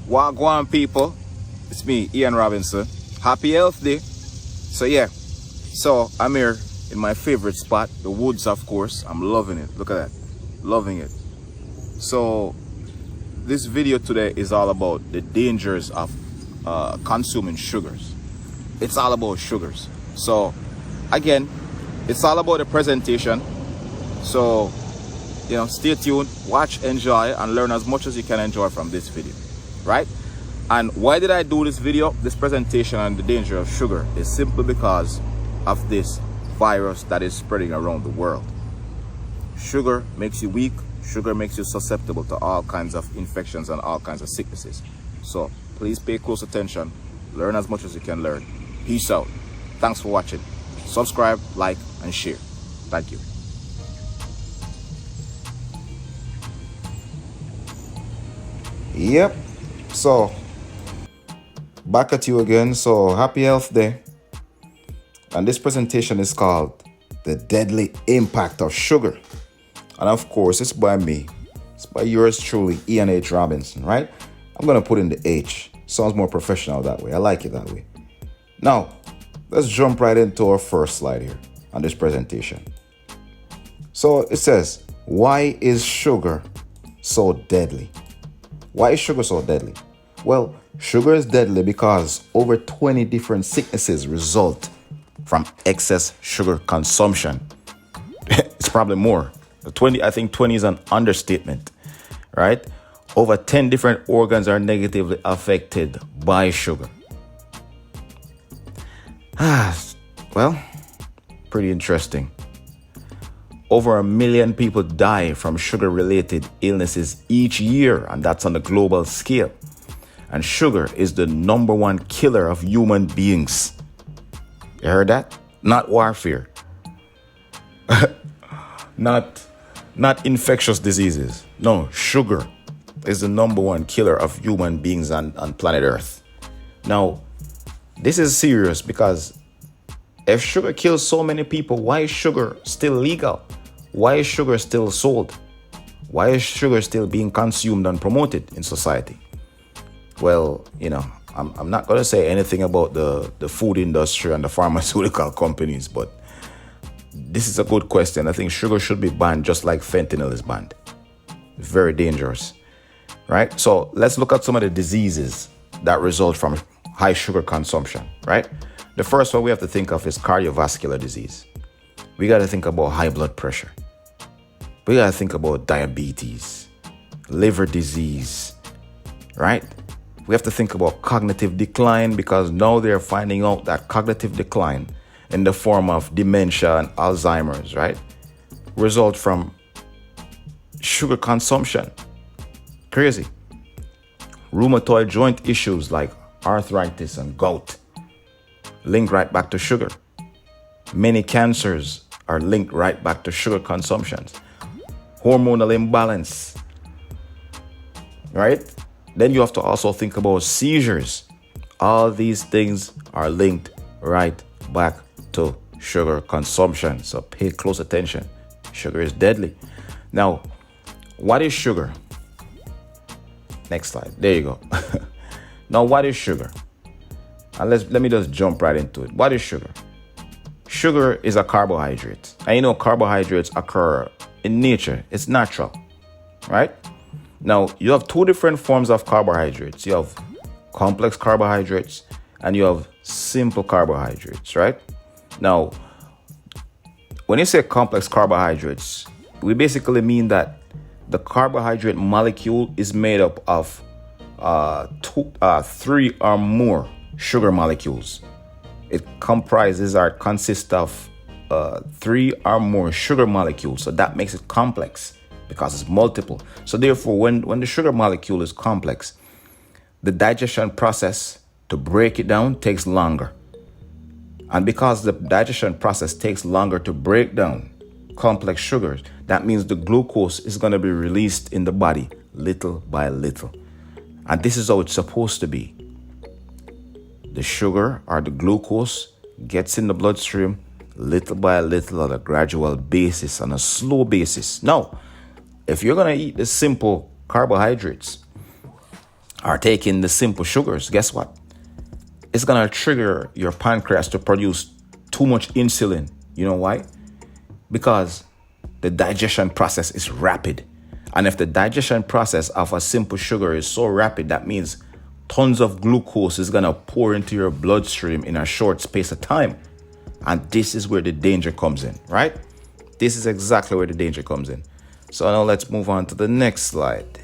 Wagwan people, it's me, Ian Robinson. Happy Health Day. So I'm here in my favorite spot, the woods, of course. I'm loving it. Look at that, loving it. So this video today is all about the dangers of consuming sugars. It's all about sugars. So again, it's all about the presentation. So stay tuned, watch, enjoy, and learn as much as you can enjoy from this video, right? And why did I do this video, this presentation on the danger of sugar? Is simply because of this virus that is spreading around the world. Sugar makes you weak. Sugar makes you susceptible to all kinds of infections and all kinds of sicknesses. So please pay close attention, learn as much as you can learn. Peace out. Thanks for watching. Subscribe, like, and share. Thank you. Yep. So back at you again. So happy Health Day. And this presentation is called The Deadly Impact of Sugar. And of course, it's by me. It's by yours truly, Ian H. Robinson, right? I'm going to put in the H. Sounds more professional that way. I like it that way. Now, let's jump right into our first slide here on this presentation. So it says, why is sugar so deadly? Why is sugar so deadly? Well, sugar is deadly because over 20 different sicknesses result from excess sugar consumption. It's probably more. 20, I think 20 is an understatement, right? Over 10 different organs are negatively affected by sugar. Well, pretty interesting. Over 1 million people die from sugar-related illnesses each year, and that's on a global scale. And sugar is the #1 killer of human beings. You heard that? Not warfare. Not infectious diseases. No, sugar is the #1 killer of human beings on planet Earth. Now, this is serious because if sugar kills so many people, why is sugar still legal? Why is sugar still sold? Why is sugar still being consumed and promoted in society? Well, I'm not going to say anything about the food industry and the pharmaceutical companies, but this is a good question. I think sugar should be banned just like fentanyl is banned. It's very dangerous, right? So let's look at some of the diseases that result from high sugar consumption, right? The first one we have to think of is cardiovascular disease. We got to think about high blood pressure. We got to think about diabetes, liver disease, right? We have to think about cognitive decline because now they're finding out that cognitive decline in the form of dementia and Alzheimer's, right, result from sugar consumption. Crazy. Rheumatoid joint issues like arthritis and gout link right back to sugar. Many cancers are linked right back to sugar consumptions. Hormonal imbalance, right? Then you have to also think about seizures. All these things are linked right back to sugar consumption. So pay close attention. Sugar is deadly. Now, what is sugar? Next slide. There you go. Now, what is sugar? And let me just jump right into it. What is sugar? Sugar is a carbohydrate. And carbohydrates occur in nature. It's natural, right? Now, you have two different forms of carbohydrates. You have complex carbohydrates and you have simple carbohydrates, right? Now, when you say complex carbohydrates, we basically mean that the carbohydrate molecule is made up of 3 or more sugar molecules. It consists of 3 or more sugar molecules. So that makes it complex because it's multiple. So therefore, when the sugar molecule is complex, the digestion process to break it down takes longer. And because the digestion process takes longer to break down complex sugars, that means the glucose is going to be released in the body little by little. And this is how it's supposed to be. The sugar or the glucose gets in the bloodstream little by little on a gradual basis, on a slow basis. Now, if you're going to eat the simple carbohydrates, are taking the simple sugars, guess what? It's gonna trigger your pancreas to produce too much insulin. You know why? Because the digestion process is rapid. And if the digestion process of a simple sugar is so rapid, that means tons of glucose is gonna pour into your bloodstream in a short space of time. And this is where the danger comes in, right? This is exactly where the danger comes in. So now let's move on to the next slide.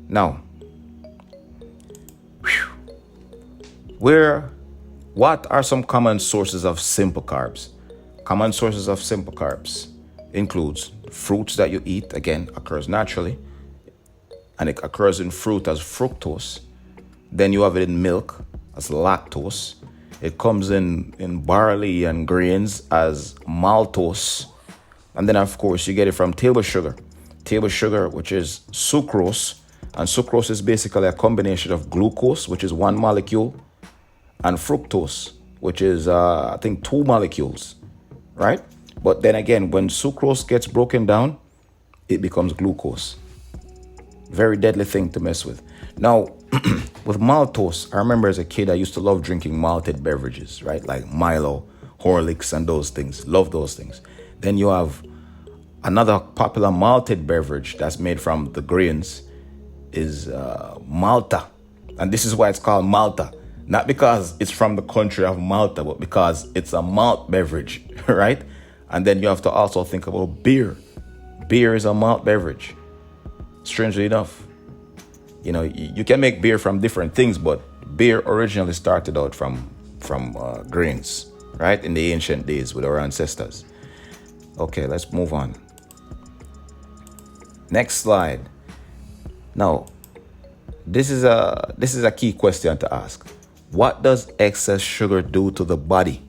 Now, what are some common sources of simple carbs? Common sources of simple carbs includes fruits that you eat, again, occurs naturally, and it occurs in fruit as fructose. Then you have it in milk as lactose. It comes in barley and grains as maltose. And then, of course, you get it from table sugar. Table sugar, which is sucrose. And sucrose is basically a combination of glucose, which is one molecule, and fructose, which is, I think, two molecules, right? But then again, when sucrose gets broken down, it becomes glucose. Very deadly thing to mess with. Now, with maltose, I remember as a kid, I used to love drinking malted beverages, right? Like Milo, Horlicks, and those things. Love those things. Then you have another popular malted beverage that's made from the grains is Malta. And this is why it's called Malta. Not because it's from the country of Malta, but because it's a malt beverage, right? And then you have to also think about beer. Beer is a malt beverage. Strangely enough, you know, you can make beer from different things, but beer originally started out from grains, right? In the ancient days with our ancestors. Okay, let's move on. Next slide. Now, this is a key question to ask. What does excess sugar do to the body?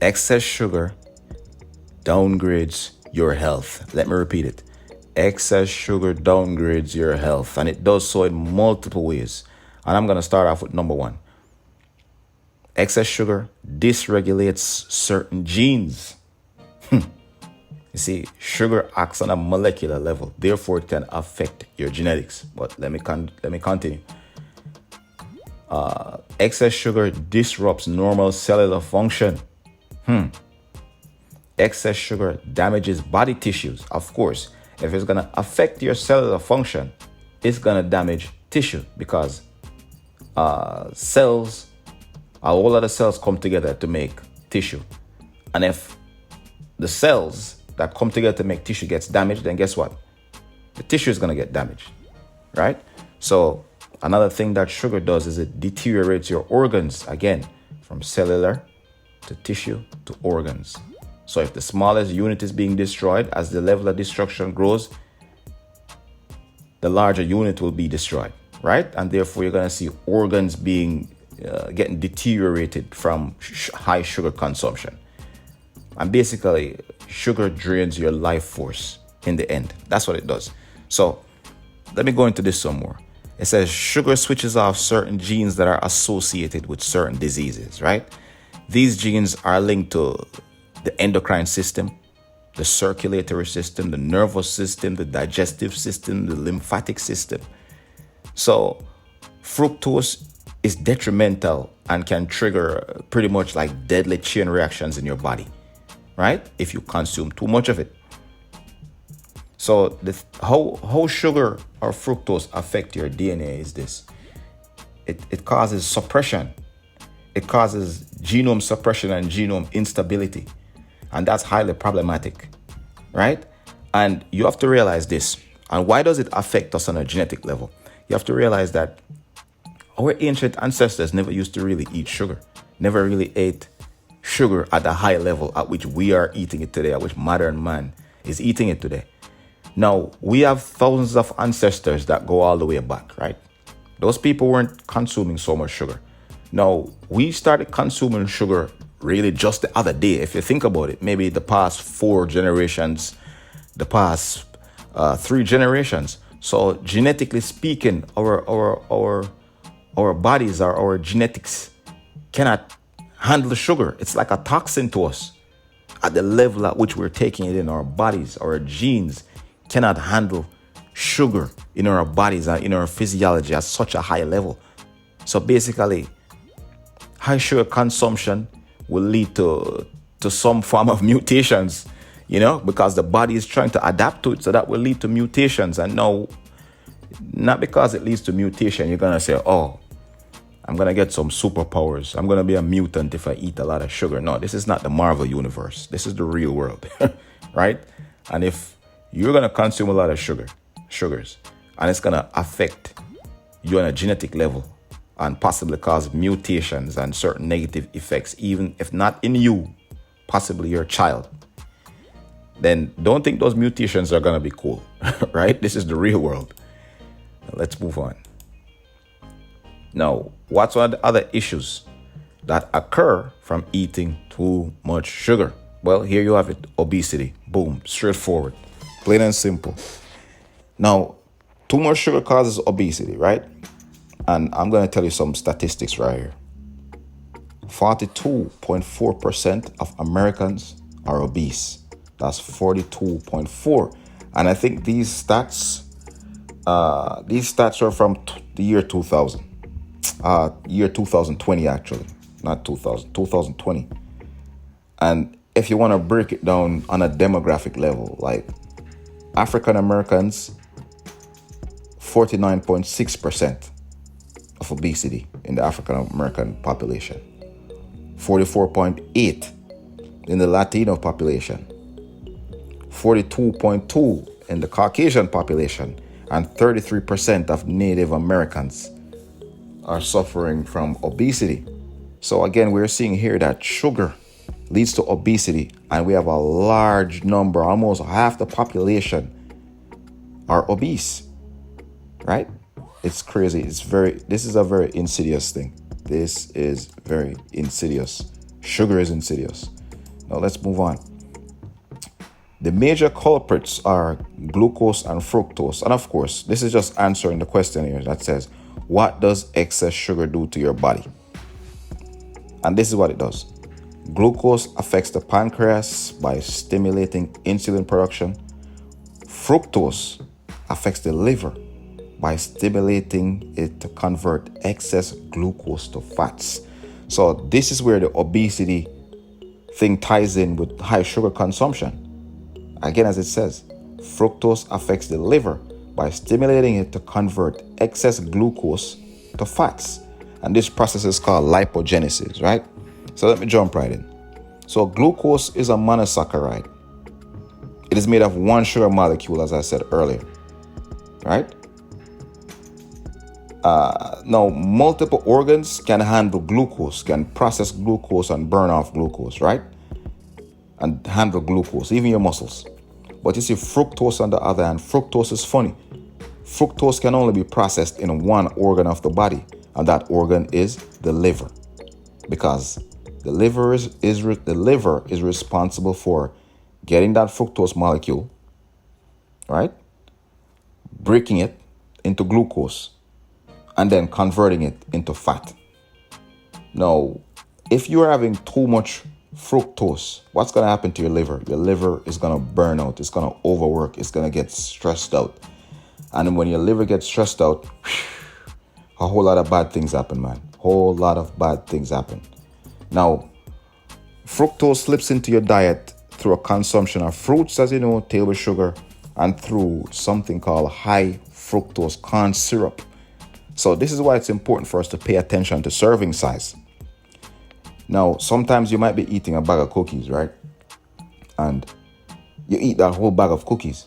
Excess sugar downgrades your health. Let me repeat it. Excess sugar downgrades your health, and it does so in multiple ways. And I'm going to start off with number one. Excess sugar dysregulates certain genes. You see, sugar acts on a molecular level, therefore it can affect your genetics. But let me continue. Excess sugar disrupts normal cellular function. Excess sugar damages body tissues. Of course, if it's going to affect your cellular function, it's going to damage tissue because cells, all of the cells come together to make tissue. And if the cells that come together to make tissue gets damaged, then guess what? The tissue is going to get damaged, right? So another thing that sugar does is it deteriorates your organs, again, from cellular to tissue to organs. So if the smallest unit is being destroyed, as the level of destruction grows, the larger unit will be destroyed, right? And therefore, you're going to see organs being getting deteriorated from high sugar consumption. And basically, sugar drains your life force in the end. That's what it does. So let me go into this some more. It says sugar switches off certain genes that are associated with certain diseases, right? These genes are linked to the endocrine system, the circulatory system, the nervous system, the digestive system, the lymphatic system. So fructose is detrimental and can trigger pretty much like deadly chain reactions in your body, right? If you consume too much of it. So how sugar or fructose affect your DNA is this. It causes suppression. It causes genome suppression and genome instability. And that's highly problematic, right? And you have to realize this. And why does it affect us on a genetic level? You have to realize that our ancient ancestors never used to really eat sugar, never really ate sugar at the high level at which we are eating it today, at which modern man is eating it today. Now, we have thousands of ancestors that go all the way back, right? Those people weren't consuming so much sugar. Now, we started consuming sugar really just the other day. If you think about it, maybe the past 4 generations, the past 3 generations. So genetically speaking, our bodies, our genetics cannot handle sugar. It's like a toxin to us. At the level at which we're taking it in, our bodies, our genes cannot handle sugar in our bodies and in our physiology at such a high level. So basically, high sugar consumption will lead to some form of mutations, because the body is trying to adapt to it. So that will lead to mutations. And no, not because it leads to mutation, you're going to say, oh, I'm going to get some superpowers. I'm going to be a mutant if I eat a lot of sugar. No, this is not the Marvel universe. This is the real world, right? And if you're going to consume a lot of sugars, and it's going to affect you on a genetic level and possibly cause mutations and certain negative effects, even if not in you, possibly your child, then don't think those mutations are going to be cool, right? This is the real world. Let's move on. Now, what's one of the other issues that occur from eating too much sugar? Well, here you have it, obesity. Boom, straightforward, plain and simple. Now, too much sugar causes obesity, right? And I'm going to tell you some statistics right here. 42.4% of Americans are obese. That's 42.4. And I think these stats are from the year 2000. Year 2020, actually. Not 2000, 2020. And if you want to break it down on a demographic level, like African Americans, 49.6% of obesity in the African American population, 44.8% in the Latino population, 42.2% in the Caucasian population, and 33% of Native Americans are suffering from obesity. So again, we're seeing here that sugar leads to obesity, and we have a large number, almost half the population are obese, right? It's crazy. This is a very insidious thing. This is very insidious. Sugar is insidious. Now let's move on. The major culprits are glucose and fructose. And of course, this is just answering the question here that says, what does excess sugar do to your body? And this is what it does. Glucose affects the pancreas by stimulating insulin production. Fructose affects the liver by stimulating it to convert excess glucose to fats. So this is where the obesity thing ties in with high sugar consumption. Again, as it says, fructose affects the liver by stimulating it to convert excess glucose to fats. And this process is called lipogenesis, right? So let me jump right in. So glucose is a monosaccharide. It is made of one sugar molecule, as I said earlier, right? Now, multiple organs can handle glucose, can process glucose and burn off glucose, right? And handle glucose, even your muscles. But you see, fructose on the other hand, fructose is funny. Fructose can only be processed in one organ of the body, and that organ is the liver, because the liver is responsible for getting that fructose molecule, right? Breaking it into glucose and then converting it into fat. Now, if you're having too much fructose, what's going to happen to your liver? Your liver is going to burn out. It's going to overwork. It's going to get stressed out. And when your liver gets stressed out, a whole lot of bad things happen, man. Whole lot of bad things happen. Now, fructose slips into your diet through a consumption of fruits, as you know, table sugar, and through something called high fructose corn syrup. So this is why it's important for us to pay attention to serving size. Now, sometimes you might be eating a bag of cookies, right? And you eat that whole bag of cookies.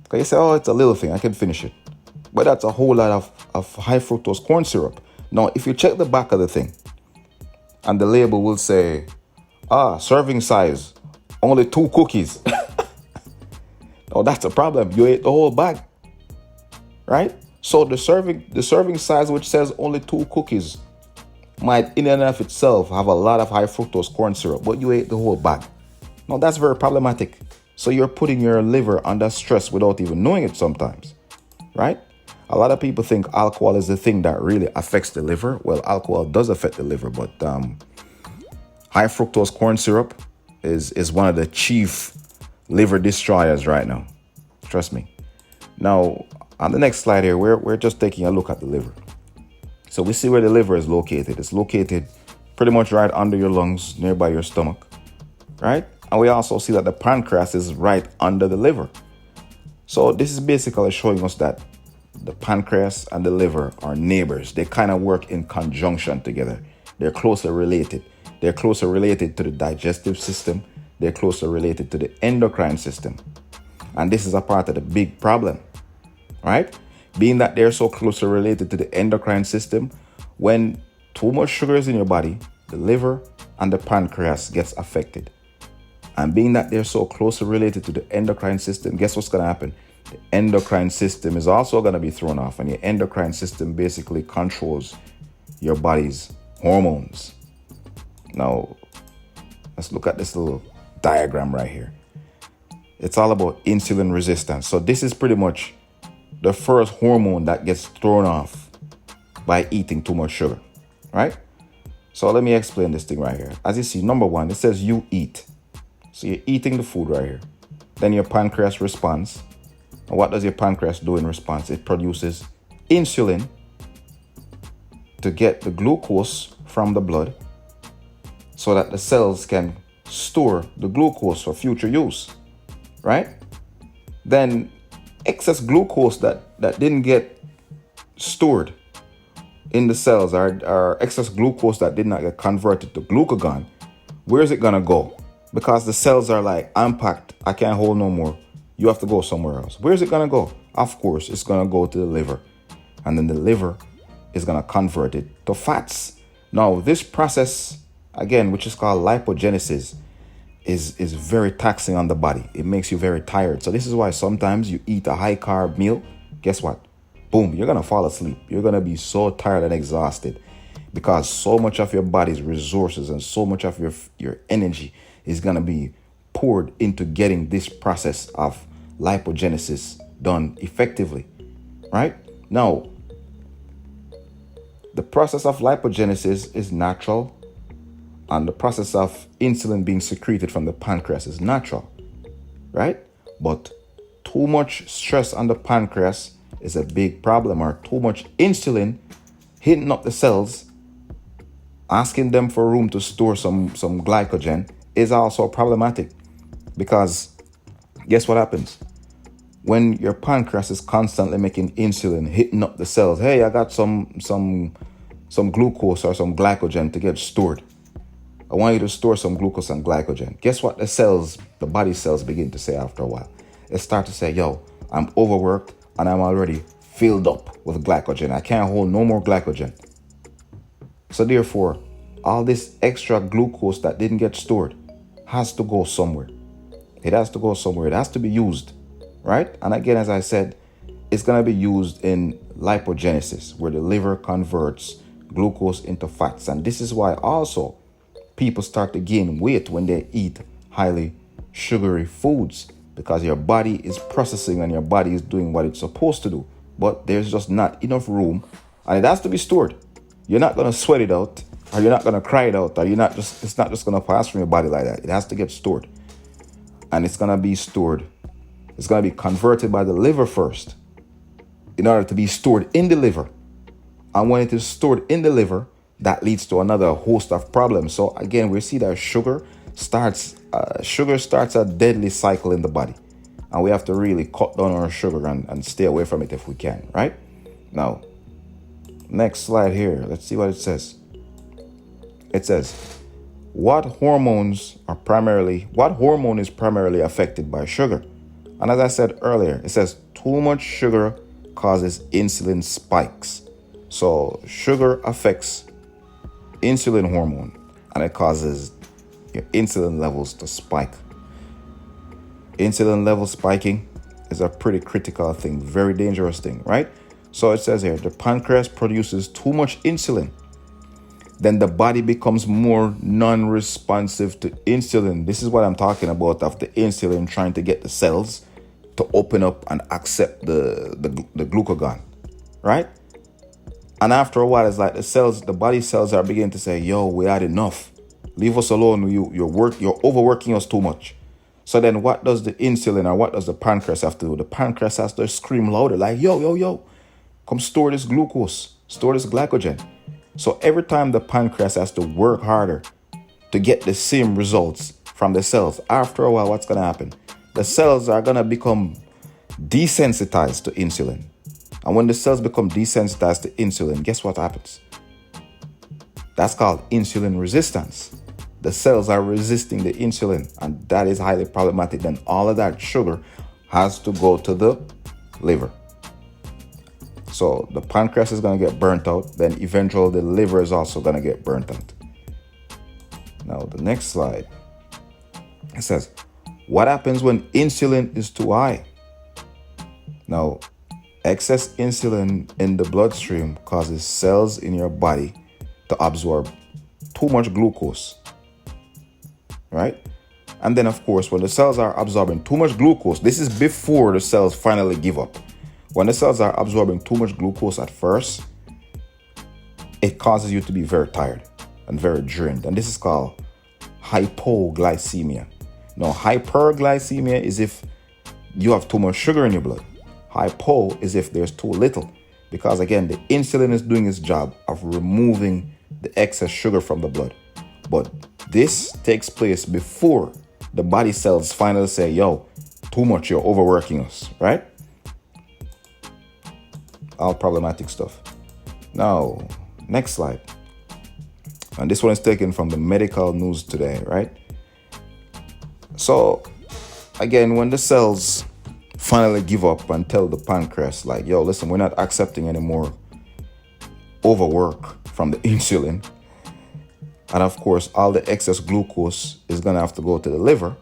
Because you say, oh, it's a little thing, I can finish it. But that's a whole lot of high fructose corn syrup. Now, if you check the back of the thing, and the label will say, serving size, only 2 cookies. Oh, that's a problem. You ate the whole bag, right? So the serving size, which says only 2 cookies, might in and of itself have a lot of high fructose corn syrup, but you ate the whole bag. Now that's very problematic. So you're putting your liver under stress without even knowing it sometimes, right? A lot of people think alcohol is the thing that really affects the liver. Well, alcohol does affect the liver, but high fructose corn syrup is one of the chief liver destroyers right now. Trust me. Now, on the next slide here, we're just taking a look at the liver. So we see where the liver is located. It's located pretty much right under your lungs, nearby your stomach, right? And we also see that the pancreas is right under the liver. So this is basically showing us that the pancreas and the liver are neighbors. They kind of work in conjunction together. They're closely related. They're closely related to the digestive system. They're closely related to the endocrine system. And this is a part of the big problem, right? Being that they're so closely related to the endocrine system, when too much sugar is in your body, the liver and the pancreas gets affected. And being that they're so closely related to the endocrine system, guess what's going to happen? The endocrine system is also going to be thrown off. And your endocrine system basically controls your body's hormones. Now, let's look at this little diagram right here. It's all about insulin resistance. So this is pretty much the first hormone that gets thrown off by eating too much sugar, right? So let me explain this thing right here. As you see, number one, it says you eat. So you're eating the food right here. Then your pancreas responds. And what does your pancreas do in response? It produces insulin to get the glucose from the blood so that the cells can store the glucose for future use, right? Then excess glucose that didn't get stored in the cells, or excess glucose that did not get converted to glucagon, where's it gonna go? Because the cells are like, I'm packed, I can't hold no more. You have to go somewhere else. Where's it gonna go? Of course, it's gonna go to the liver. And then the liver is gonna convert it to fats. Now, this process, again, which is called lipogenesis, is very taxing on the body. It makes you very tired. So this is why sometimes you eat a high carb meal. Guess what? Boom, you're gonna fall asleep. You're gonna be so tired and exhausted because so much of your body's resources and so much of your energy is gonna be poured into getting this process of lipogenesis done effectively, right? Now, the process of lipogenesis is natural, and the process of insulin being secreted from the pancreas is natural, right? But too much stress on the pancreas is a big problem, or too much insulin hitting up the cells, asking them for room to store some glycogen is also problematic. Because guess what happens? When your pancreas is constantly making insulin, hitting up the cells, hey, I got some glucose or some glycogen to get stored. I want you to store some glucose and glycogen. Guess what the body cells begin to say after a while? They start to say, yo, I'm overworked and I'm already filled up with glycogen. I can't hold no more glycogen. So therefore, all this extra glucose that didn't get stored has to go somewhere. It has to go somewhere. It has to be used, right? And again, as I said, it's going to be used in lipogenesis, where the liver converts glucose into fats. And this is why also people start to gain weight when they eat highly sugary foods, because your body is processing and your body is doing what it's supposed to do. But there's just not enough room, and it has to be stored. You're not going to sweat it out, or you're not going to cry it out, or it's not just going to pass from your body like that. It has to get stored. And it's going to be stored. It's going to be converted by the liver first in order to be stored in the liver. And when it is stored in the liver, that leads to another host of problems. So again, we see that sugar starts a deadly cycle in the body. And we have to really cut down on our sugar and stay away from it if we can, right? Now, next slide here. Let's see what it says. It says, what hormone is primarily affected by sugar? And as I said earlier, it says too much sugar causes insulin spikes. So sugar affects insulin hormone, and it causes your insulin levels to spike. Insulin level spiking is a pretty critical thing, very dangerous thing, right? So it says here, the pancreas produces too much insulin. Then the body becomes more non-responsive to insulin. This is what I'm talking about, of the insulin trying to get the cells to open up and accept the glucagon, right? And after a while, it's like the body cells are beginning to say, yo, we had enough. Leave us alone. You're overworking us too much. So then what does the insulin or what does the pancreas have to do? The pancreas has to scream louder, like, yo, yo, yo, come store this glucose, store this glycogen. So every time the pancreas has to work harder to get the same results from the cells, after a while, what's going to happen? The cells are going to become desensitized to insulin. And when the cells become desensitized to insulin, guess what happens? That's called insulin resistance. The cells are resisting the insulin, and that is highly problematic. Then all of that sugar has to go to the liver. So the pancreas is going to get burnt out. Then eventually the liver is also going to get burnt out. Now the next slide. It says, what happens when insulin is too high? Now, excess insulin in the bloodstream causes cells in your body to absorb too much glucose. Right? And then, of course, when the cells are absorbing too much glucose, this is before the cells finally give up. When the cells are absorbing too much glucose at first, it causes you to be very tired and very drained. And this is called hypoglycemia. Now, hyperglycemia is if you have too much sugar in your blood. Hypo is if there's too little. Because again, the insulin is doing its job of removing the excess sugar from the blood. But this takes place before the body cells finally say, yo, too much, you're overworking us, right? All problematic stuff. Now, next slide. And this one is taken from the medical news today, right? So, again, when the cells finally give up and tell the pancreas, like, yo, listen, we're not accepting any more overwork from the insulin. And of course, all the excess glucose is going to have to go to the liver.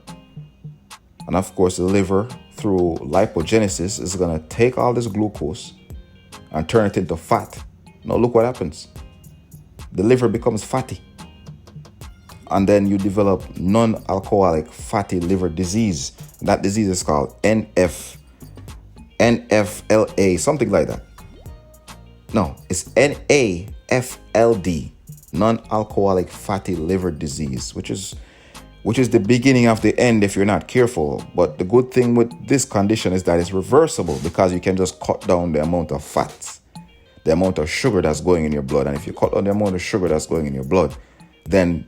And of course, the liver, through lipogenesis, is going to take all this glucose and turn it into fat. Now, look what happens. The liver becomes fatty. And then you develop non-alcoholic fatty liver disease. That disease is called NFLA, something like that. No, it's NAFLD. Non-alcoholic fatty liver disease, which is the beginning of the end if you're not careful. But the good thing with this condition is that it's reversible, because you can just cut down the amount of fats, the amount of sugar that's going in your blood. And if you cut down the amount of sugar that's going in your blood, then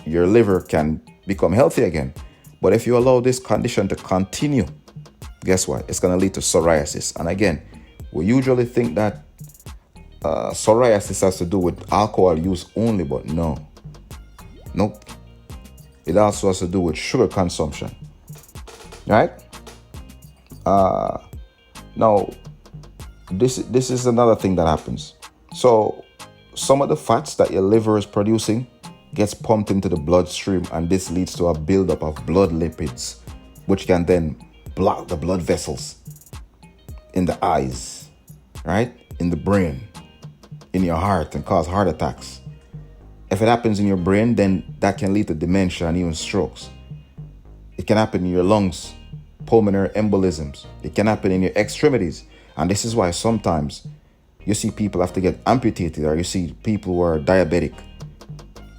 your liver can become healthy again. But if you allow this condition to continue, guess what? It's going to lead to psoriasis. And again, we usually think that psoriasis has to do with alcohol use only, but nope. It also has to do with sugar consumption, right? Now, this is another thing that happens. So some of the fats that your liver is producing gets pumped into the bloodstream, and this leads to a buildup of blood lipids, which can then block the blood vessels in the eyes, right? In the brain, in your heart, and cause heart attacks. If it happens in your brain, then that can lead to dementia and even strokes. It can happen in your lungs, pulmonary embolisms. It can happen in your extremities. And this is why sometimes you see people have to get amputated, or you see people who are diabetic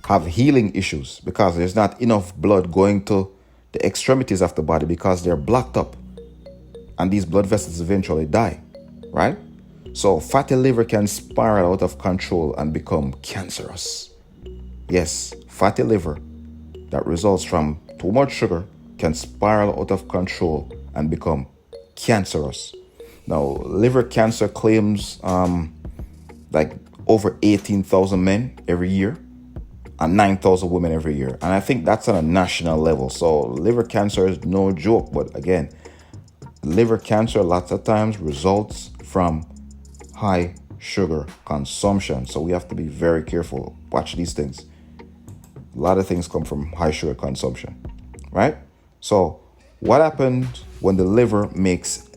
have healing issues because there's not enough blood going to the extremities of the body because they're blocked up. And these blood vessels eventually die, right? So fatty liver can spiral out of control and become cancerous. Yes, fatty liver that results from too much sugar can spiral out of control and become cancerous. Now, liver cancer claims like over 18,000 men every year and 9,000 women every year. And I think that's on a national level. So liver cancer is no joke. But again, liver cancer lots of times results from high sugar consumption. So we have to be very careful. Watch these things. A lot of things come from high sugar consumption, right? So what happens when the liver makes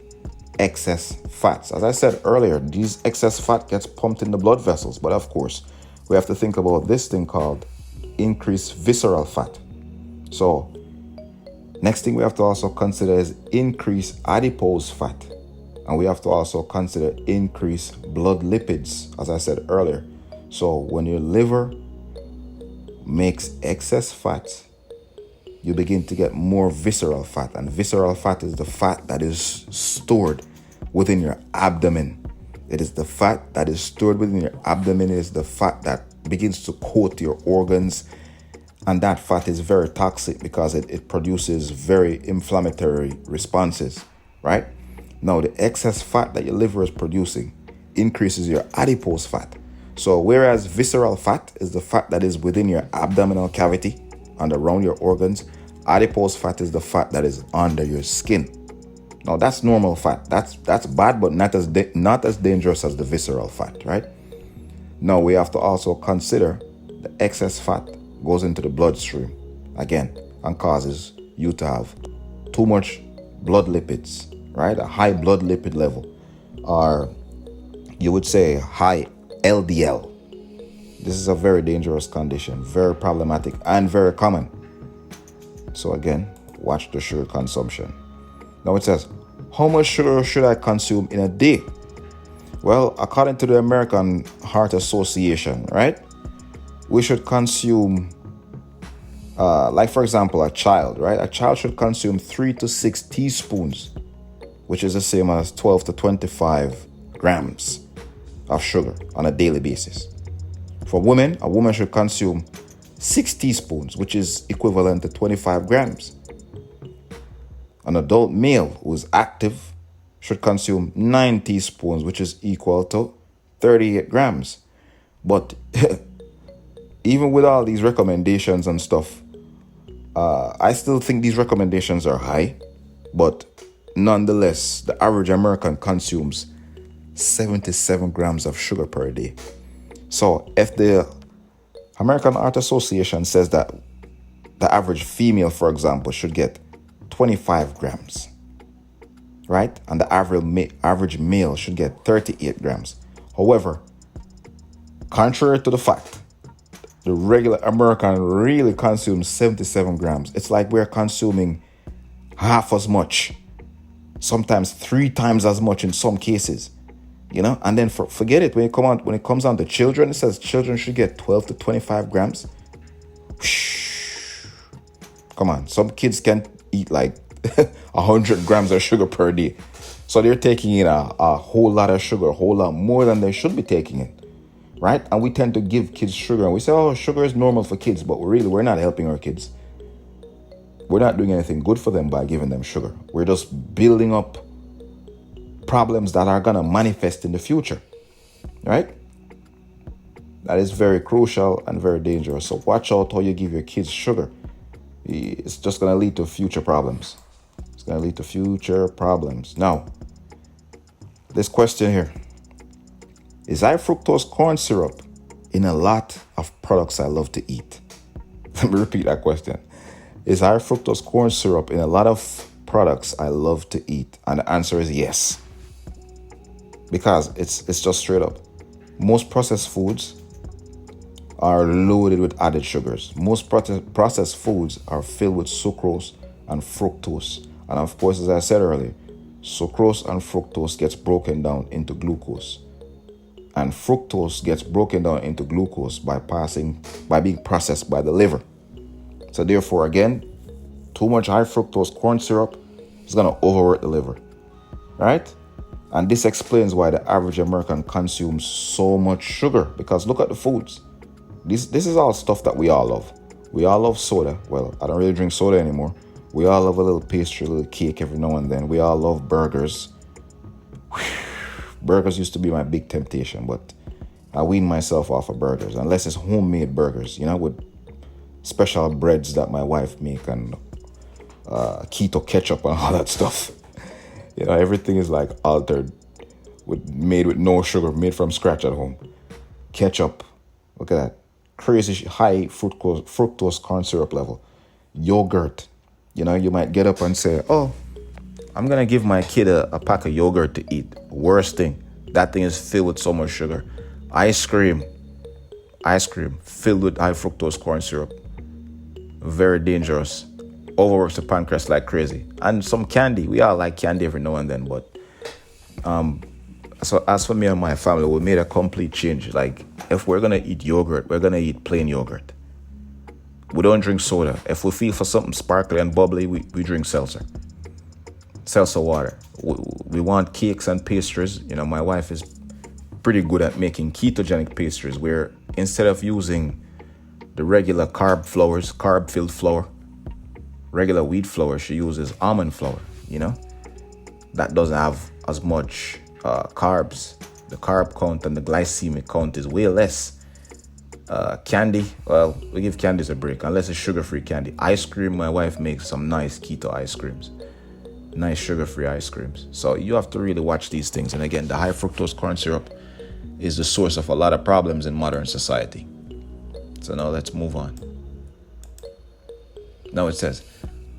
excess fats? As I said earlier, these excess fat gets pumped in the blood vessels. But of course, we have to think about this thing called increased visceral fat. So next thing we have to also consider is increased adipose fat. And we have to also consider increased blood lipids, as I said earlier. So when your liver makes excess fat, you begin to get more visceral fat. And visceral fat is the fat that is stored within your abdomen. It is the fat that is stored within your abdomen. It is the fat that begins to coat your organs. And that fat is very toxic because it produces very inflammatory responses, right? Now, the excess fat that your liver is producing increases your adipose fat. So whereas visceral fat is the fat that is within your abdominal cavity and around your organs, adipose fat is the fat that is under your skin. Now, that's normal fat. That's bad, but not as dangerous as the visceral fat, right? Now, we have to also consider the excess fat goes into the bloodstream again and causes you to have too much blood lipids, right? A high blood lipid level, or you would say high LDL. This is a very dangerous condition, very problematic and very common. So again, watch the sugar consumption. Now it says, how much sugar should I consume in a day? Well, according to the American Heart Association, right? We should consume, like for example, a child, right? A child should consume 3 to 6 teaspoons, which is the same as 12 to 25 grams of sugar on a daily basis. For women, a woman should consume 6 teaspoons, which is equivalent to 25 grams. An adult male who is active should consume 9 teaspoons, which is equal to 38 grams. But even with all these recommendations and stuff, I still think these recommendations are high. But nonetheless, the average American consumes 77 grams of sugar per day. So if the American Heart Association says that the average female, for example, should get 25 grams, right? And the average male should get 38 grams. However, contrary to the fact, the regular American really consumes 77 grams. It's like we're consuming half as much, sometimes 3 times as much in some cases. You know, and then forget it. When it comes on to children, it says children should get 12 to 25 grams. Come on, some kids can eat like 100 grams of sugar per day. So they're taking in a whole lot of sugar, a whole lot more than they should be taking in, right? And we tend to give kids sugar and we say, oh, sugar is normal for kids, but we're not helping our kids. We're not doing anything good for them by giving them sugar. We're just building up problems that are going to manifest in the future, right? That is very crucial and very dangerous. So watch out how you give your kids sugar. It's just going to lead to future problems. It's going to lead to future problems. Now, this question here. Is high fructose corn syrup in a lot of products I love to eat? Let me repeat that question. Is high fructose corn syrup in a lot of products I love to eat? And the answer is yes. Because it's just straight up. Most processed foods are loaded with added sugars. Most processed foods are filled with sucrose and fructose. And of course, as I said earlier, sucrose and fructose gets broken down into glucose. And fructose gets broken down into glucose by being processed by the liver. So therefore, again, too much high fructose corn syrup is going to overwork the liver, right? And this explains why the average American consumes so much sugar. Because look at the foods. This is all stuff that we all love. We all love soda. Well, I don't really drink soda anymore. We all love a little pastry, a little cake every now and then. We all love burgers. Burgers used to be my big temptation, but I wean myself off of burgers. Unless it's homemade burgers, with special breads that my wife make and keto ketchup and all that stuff. Everything is like altered, made with no sugar, made from scratch at home. Ketchup, look at that. Crazy high fructose corn syrup level. Yogurt, you might get up and say, oh, I'm going to give my kid a pack of yogurt to eat. Worst thing, that thing is filled with so much sugar. Ice cream filled with high fructose corn syrup. Very dangerous. Overworks the pancreas like crazy. And some candy. We all like candy every now and then, but so as for me and my family, we made a complete change. Like, if we're gonna eat yogurt, we're gonna eat plain yogurt. We don't drink soda. If we feel for something sparkly and bubbly, we drink seltzer water. We want cakes and pastries. My wife is pretty good at making ketogenic pastries where instead of using the regular carb-filled flour, regular wheat flour, she uses almond flour, that doesn't have as much carbs. The carb count and the glycemic count is way less. Candy, well, we give candies a break unless it's sugar-free candy. Ice cream, my wife makes some nice keto ice creams, nice sugar-free ice creams. So you have to really watch these things. And again, the high fructose corn syrup is the source of a lot of problems in modern society. So now let's move on. Now it says,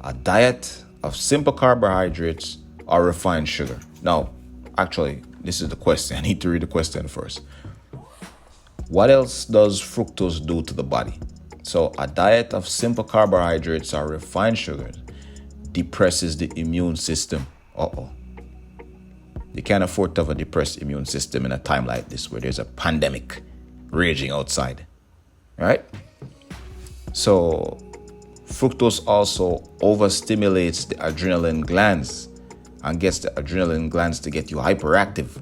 a diet of simple carbohydrates or refined sugar. Now, actually, this is the question. I need to read the question first. What else does fructose do to the body? So a diet of simple carbohydrates or refined sugars depresses the immune system. You can't afford to have a depressed immune system in a time like this where there's a pandemic raging outside, right? So fructose also overstimulates the adrenaline glands and gets the adrenaline glands to get you hyperactive.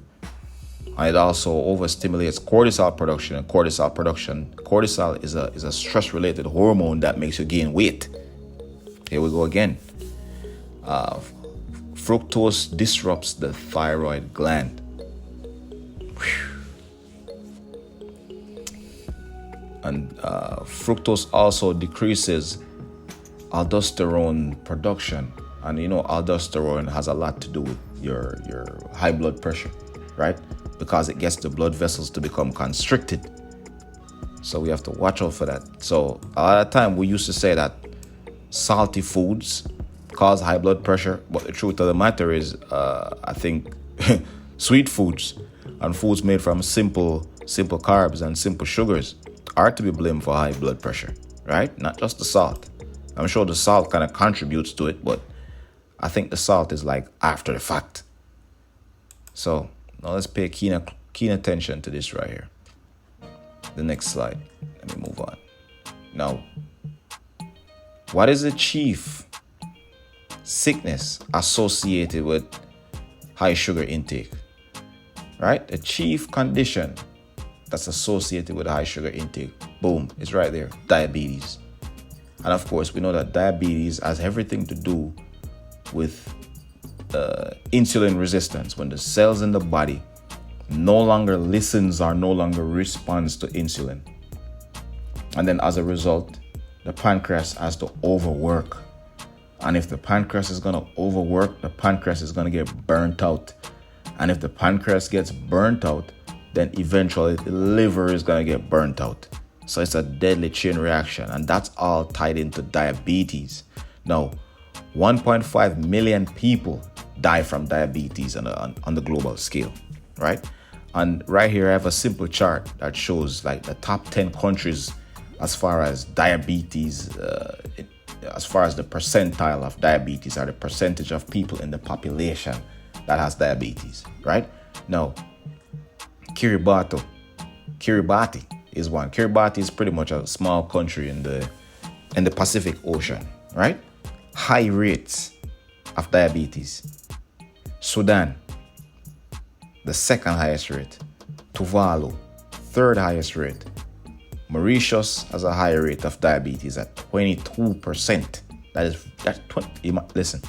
And it also overstimulates cortisol production. And cortisol is a stress-related hormone that makes you gain weight. Here we go again. Fructose disrupts the thyroid gland. And fructose also decreases aldosterone production. And aldosterone has a lot to do with your high blood pressure, right? Because it gets the blood vessels to become constricted. So we have to watch out for that. So a lot of time we used to say that salty foods cause high blood pressure, but the truth of the matter is, I think sweet foods and foods made from simple carbs and simple sugars are to be blamed for high blood pressure, right? Not just the salt. I'm sure the salt kind of contributes to it, but I think the salt is like after the fact. So now let's pay keen attention to this right here. The next slide. Let me move on. Now, what is the chief sickness associated with high sugar intake? Right? The chief condition that's associated with high sugar intake, boom, it's right there, diabetes. And of course, we know that diabetes has everything to do with insulin resistance, when the cells in the body no longer listens or no longer responds to insulin. And then as a result, the pancreas has to overwork. And if the pancreas is going to overwork, the pancreas is going to get burnt out. And if the pancreas gets burnt out, then eventually the liver is going to get burnt out. So it's a deadly chain reaction. And that's all tied into diabetes. Now, 1.5 million people die from diabetes on the global scale, right? And right here I have a simple chart that shows like the top 10 countries as far as diabetes, as far as the percentile of diabetes or the percentage of people in the population that has diabetes, right? Now, Kiribati is one. Kiribati is pretty much a small country in the Pacific Ocean, right? High rates of diabetes. Sudan, the second highest rate. Tuvalu, third highest rate. Mauritius has a higher rate of diabetes at 22%. Listen,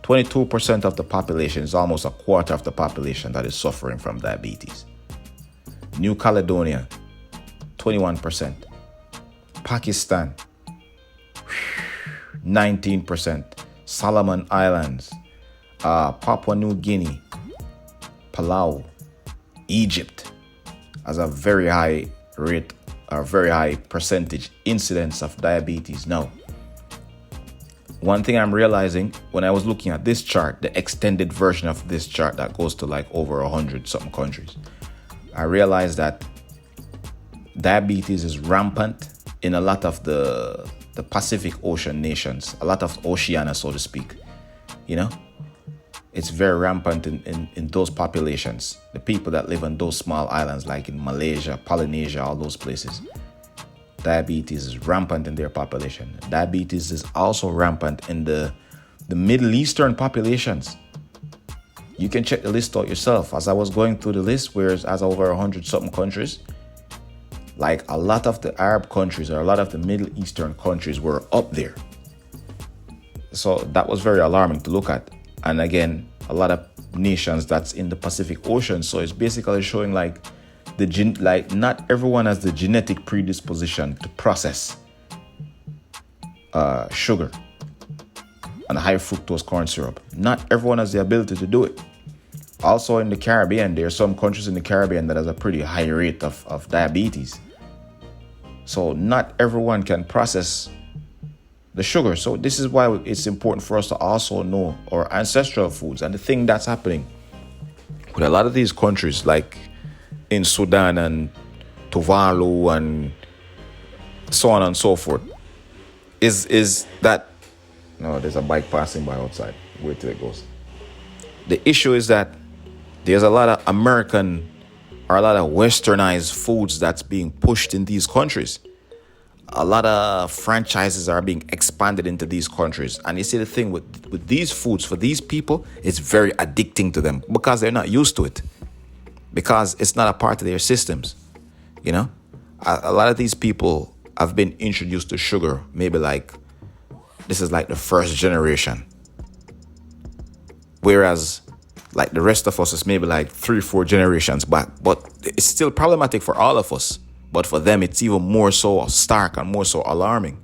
22% of the population is almost a quarter of the population that is suffering from diabetes. New Caledonia, 21%. Pakistan, 19%. Solomon Islands, Papua New Guinea, Palau, Egypt has a very high rate, or very high percentage incidence of diabetes. Now, one thing I'm realizing when I was looking at this chart, the extended version of this chart that goes to like over 100 something countries, I realized that diabetes is rampant in a lot of the Pacific Ocean nations, a lot of Oceania, so to speak. It's very rampant in those populations. The people that live on those small islands, like in Malaysia, Polynesia, all those places. diabetes is rampant in their population. Diabetes is also rampant in the Middle Eastern populations. You can check the list out yourself. As I was going through the list, whereas as over 100 something countries, like a lot of the Arab countries or a lot of the Middle Eastern countries were up there. So that was very alarming to look at. And again, a lot of nations that's in the Pacific Ocean. So it's basically showing like not everyone has the genetic predisposition to process sugar and high fructose corn syrup. Not everyone has the ability to do it. Also in the Caribbean, there are some countries in the Caribbean that has a pretty high rate of diabetes. So not everyone can process the sugar. So this is why it's important for us to also know our ancestral foods. And the thing that's happening with a lot of these countries, like in Sudan and Tuvalu and so on and so forth, is that, no, there's a bike passing by outside. Wait till it goes. The issue is that there's a lot of American or a lot of westernized foods that's being pushed in these countries. A lot of franchises are being expanded into these countries. And you see the thing with these foods, for these people, it's very addicting to them because they're not used to it. Because it's not a part of their systems. You know, a lot of these people have been introduced to sugar, maybe like, this is like the first generation. Whereas like the rest of us is maybe like 3-4 generations back. But it's still problematic for all of us. But for them, it's even more so stark and more so alarming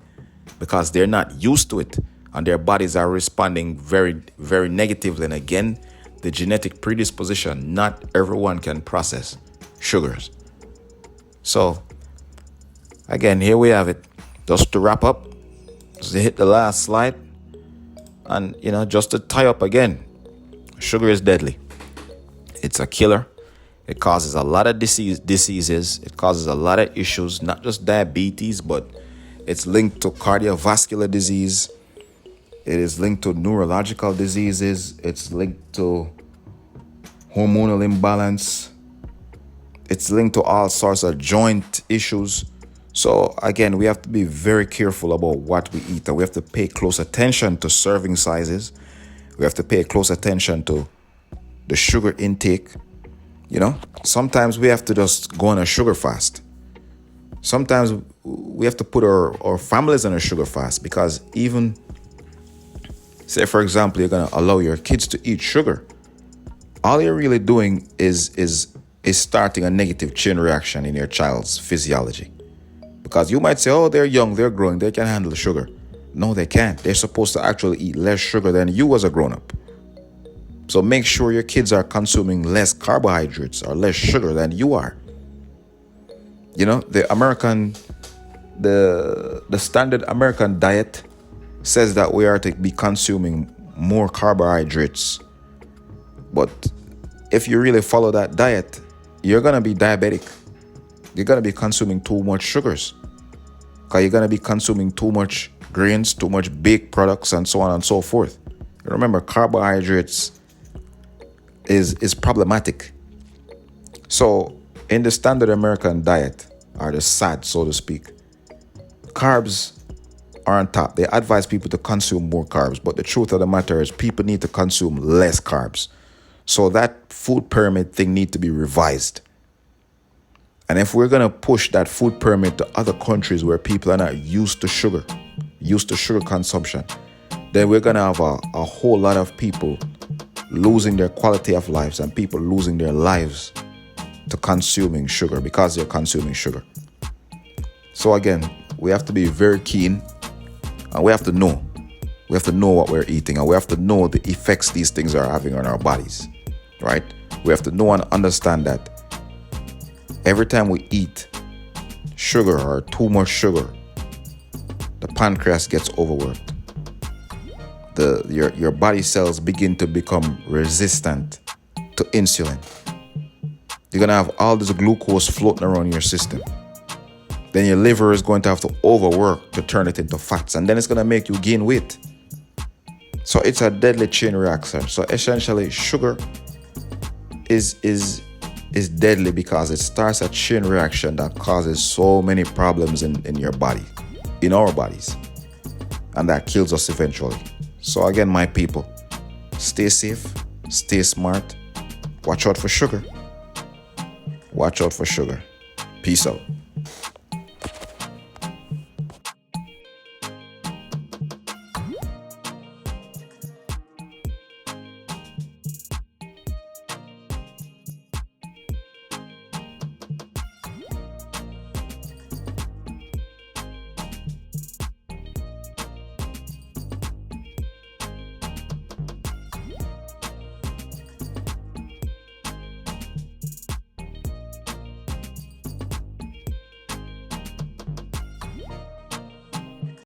because they're not used to it and their bodies are responding very, very negatively. And again, the genetic predisposition, not everyone can process sugars. So again, here we have it. Just to wrap up, just to hit the last slide. And, just to tie up again, sugar is deadly. It's a killer. It causes a lot of diseases. It causes a lot of issues, not just diabetes, but it's linked to cardiovascular disease. It is linked to neurological diseases. It's linked to hormonal imbalance. It's linked to all sorts of joint issues. So again, we have to be very careful about what we eat. And we have to pay close attention to serving sizes. We have to pay close attention to the sugar intake. Sometimes we have to just go on a sugar fast. Sometimes we have to put our families on a sugar fast because even, say, for example, you're going to allow your kids to eat sugar. All you're really doing is starting a negative chain reaction in your child's physiology. Because you might say, oh, they're young, they're growing, they can handle sugar. No, they can't. They're supposed to actually eat less sugar than you as a grown-up. So make sure your kids are consuming less carbohydrates or less sugar than you are. The standard American diet says that we are to be consuming more carbohydrates. But if you really follow that diet, you're going to be diabetic. You're going to be consuming too much sugars. Because you're going to be consuming too much grains, too much baked products, and so on and so forth. Remember, carbohydrates is problematic. So in the standard American diet, or the SAD, so to speak, carbs are on top. They advise people to consume more carbs, but the truth of the matter is people need to consume less carbs. So that food pyramid thing needs to be revised. And if we're going to push that food pyramid to other countries where people are not used to sugar consumption, then we're going to have a whole lot of people losing their quality of lives and people losing their lives to consuming sugar because they're consuming sugar. So again, we have to be very keen and we have to know. We have to know what we're eating and we have to know the effects these things are having on our bodies, right? We have to know and understand that every time we eat sugar or too much sugar, the pancreas gets overworked. Your body cells begin to become resistant to insulin. You're going to have all this glucose floating around your system. Then your liver is going to have to overwork to turn it into fats. And then it's going to make you gain weight. So it's a deadly chain reaction. So essentially, sugar is is deadly because it starts a chain reaction that causes so many problems in your body, in our bodies, and that kills us eventually. So again, my people, stay safe, stay smart, watch out for sugar. Watch out for sugar. Peace out.